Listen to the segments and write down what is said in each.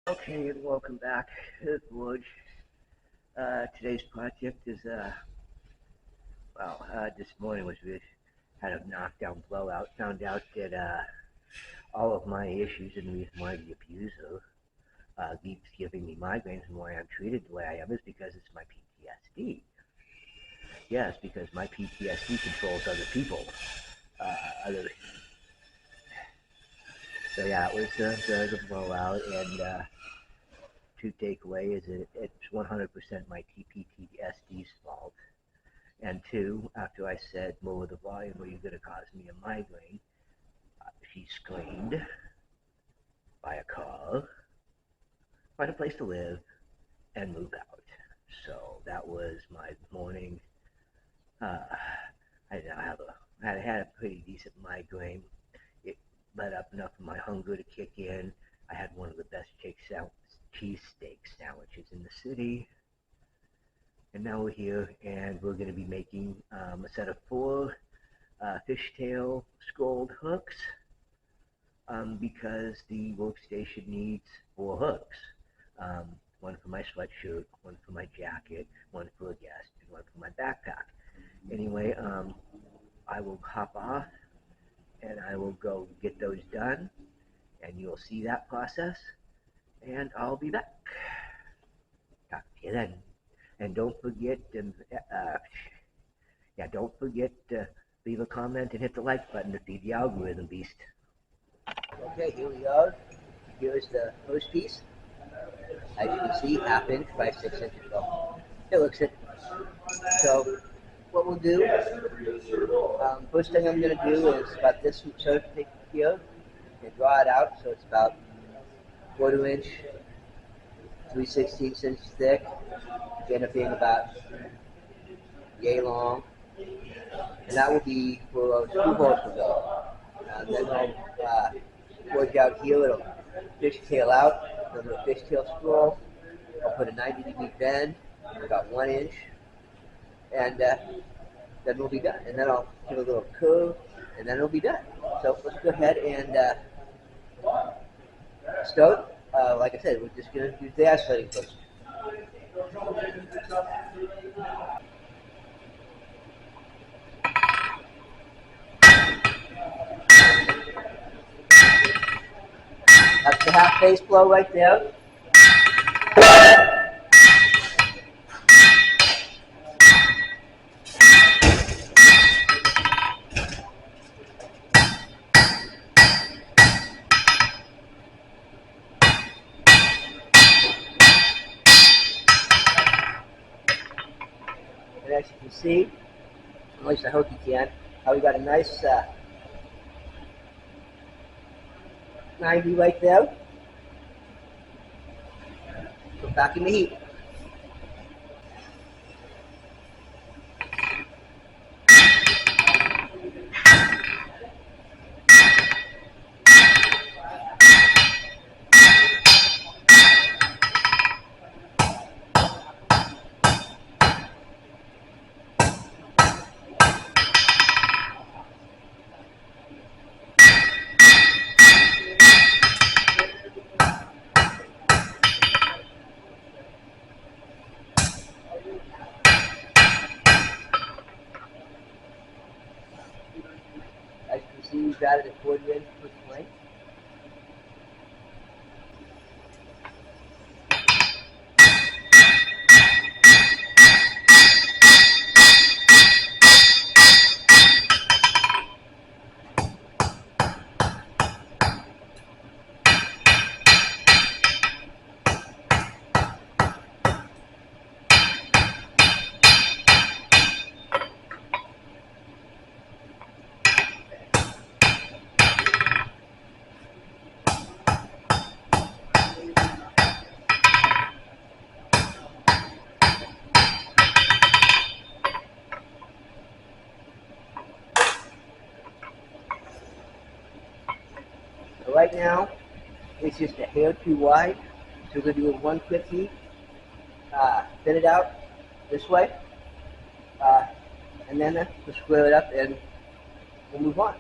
Okay, and welcome back to the Forge. Today's project is, this morning we had a knockdown blowout. Found out that all of my issues and the reason why the abuser keeps giving me migraines and why I'm treated the way I am is because it's my PTSD. Yes, because my PTSD controls other people. Uh, other, so yeah, it was the blowout, and to take away is it's 100% my PTSD's fault. And two, after I said lower the volume or you're going to cause me a migraine, she screamed, buy a car, find a place to live, and move out. So that was my morning. Uh, I had a pretty decent migraine. It let up enough of my hunger to kick in. I had one of the best cheesesteak sandwiches in the city. And now we're here and we're going to be making a set of four fishtail scrolled hooks because the workstation needs four hooks. One for my sweatshirt, one for my jacket, one for a guest, and one for my backpack. Anyway, I will hop off and I will go get those done and you'll see that process and I'll be back. Talk to you then. And don't forget to leave a comment and hit the like button to feed the algorithm beast. Okay, here we are. Here's the first piece. As you can see, 1/2 inch by 6 inches long. It looks it. So what we'll do, first thing I'm going to do is about this surface here and draw it out so it's about 1/4 inch, 3/16 inches thick. It end up being about yay long. And that will be where our screw holes will go. And then I'll forge out here, it'll fishtail out, then the fishtail scroll. I'll put a 90-degree bend, about 1 inch, and then we'll be done. And then I'll give a little curve, and then it'll be done. So let's go ahead and start. Like I said, we're just going to do the isolating first. That's the half face blow right there. And as you can see, at least I hope you can, how we got a nice 90 right there. So back in the heat. As you can see, we've added a 1/4 inch foot length. So right now, it's just a hair too wide. So we're going to do it 1 quick heat, thin it out this way, and then we'll square it up and we'll move on.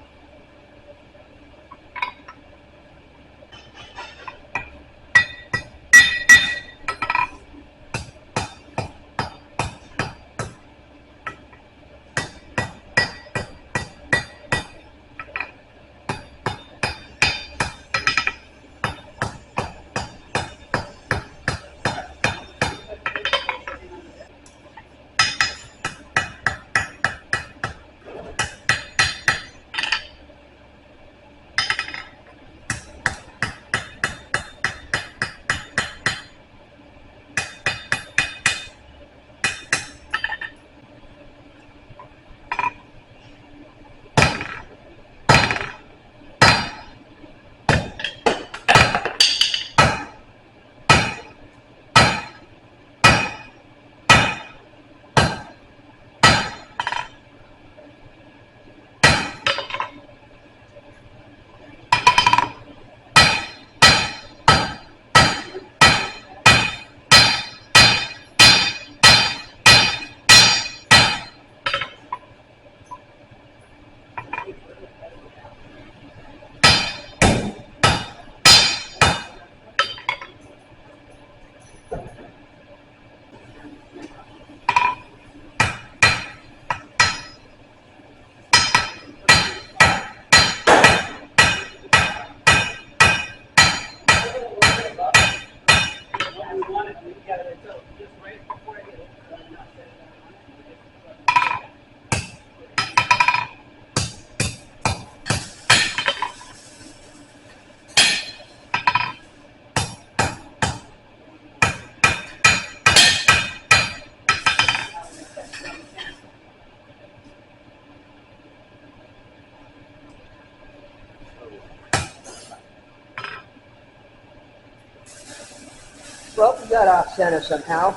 Well, we got off center somehow,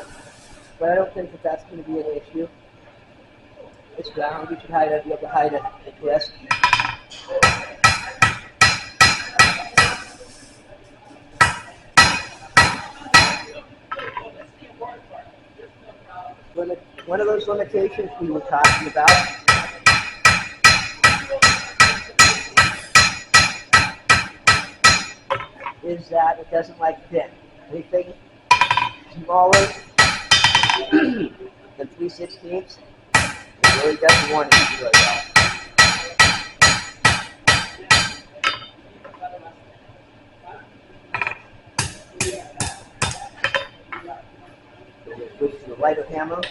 but I don't think that that's going to be an issue. It's round. We should be able to hide a twist. One of those limitations we were talking about is that it doesn't like thin. Anything smaller than 3/16, it really doesn't want it to do well. So we'll switch to the lighter hammer.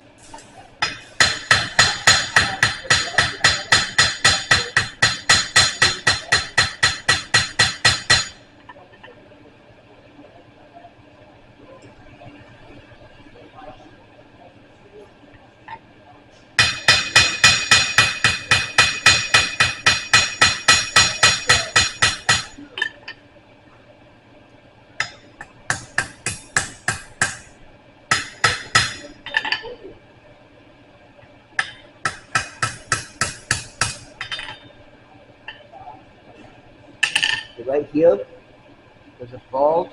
So right here, there's a fault.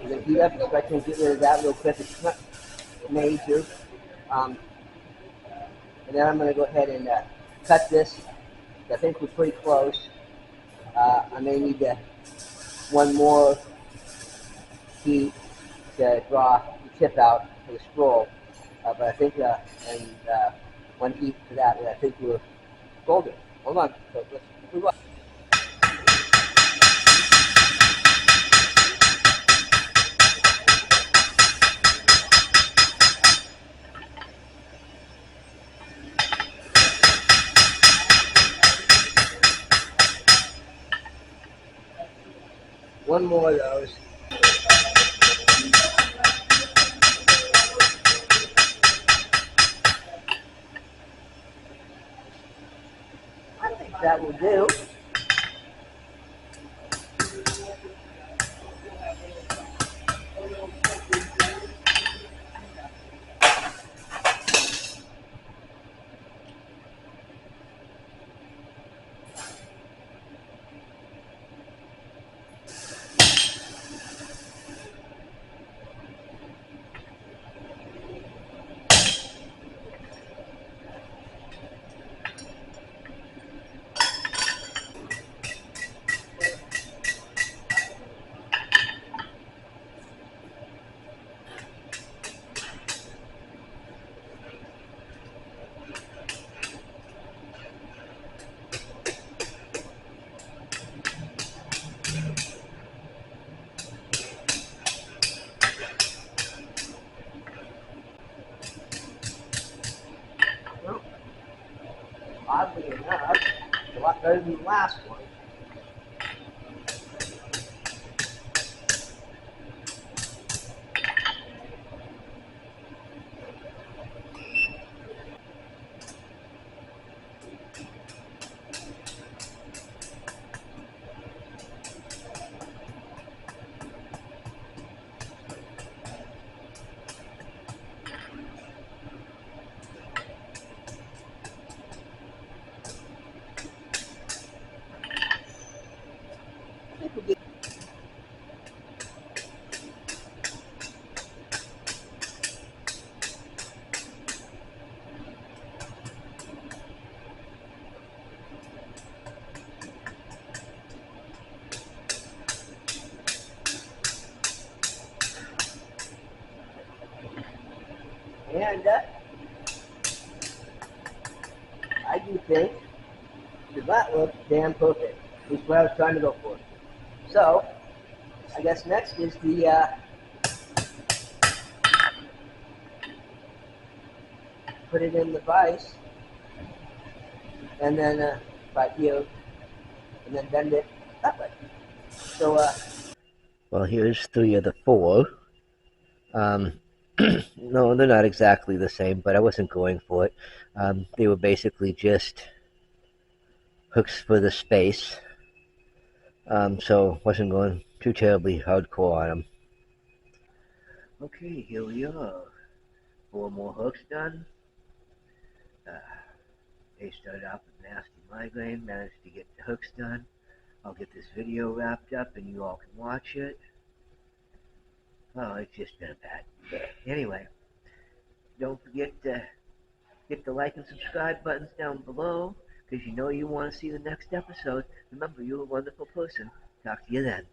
We're going to heat up, expecting to get rid of that real quick. It's not major. And then I'm going to go ahead and cut this. I think we're pretty close. I may need one more heat to draw the tip out for the scroll. But I think, one heat for that, and I think we're golden. Hold on. So let's move on. One more of those. I think that will do. Well, oddly enough, it's a lot better than the last one. And I do think that looks damn perfect. Is what I was trying to go for. So, I guess next is the put it in the vise, and then right here, and then bend it that way. So, well, here's 3 of the 4. No, they're not exactly the same, but I wasn't going for it. They were basically just hooks for the space. So wasn't going too terribly hardcore on them. Okay, here we are. 4 more hooks done. Uh, they started out with nasty migraine, managed to get the hooks done. I'll get this video wrapped up and you all can watch it. Oh, it's just been a bad day. Anyway, don't forget to hit the like and subscribe buttons down below because you know you want to see the next episode. Remember, you're a wonderful person. Talk to you then.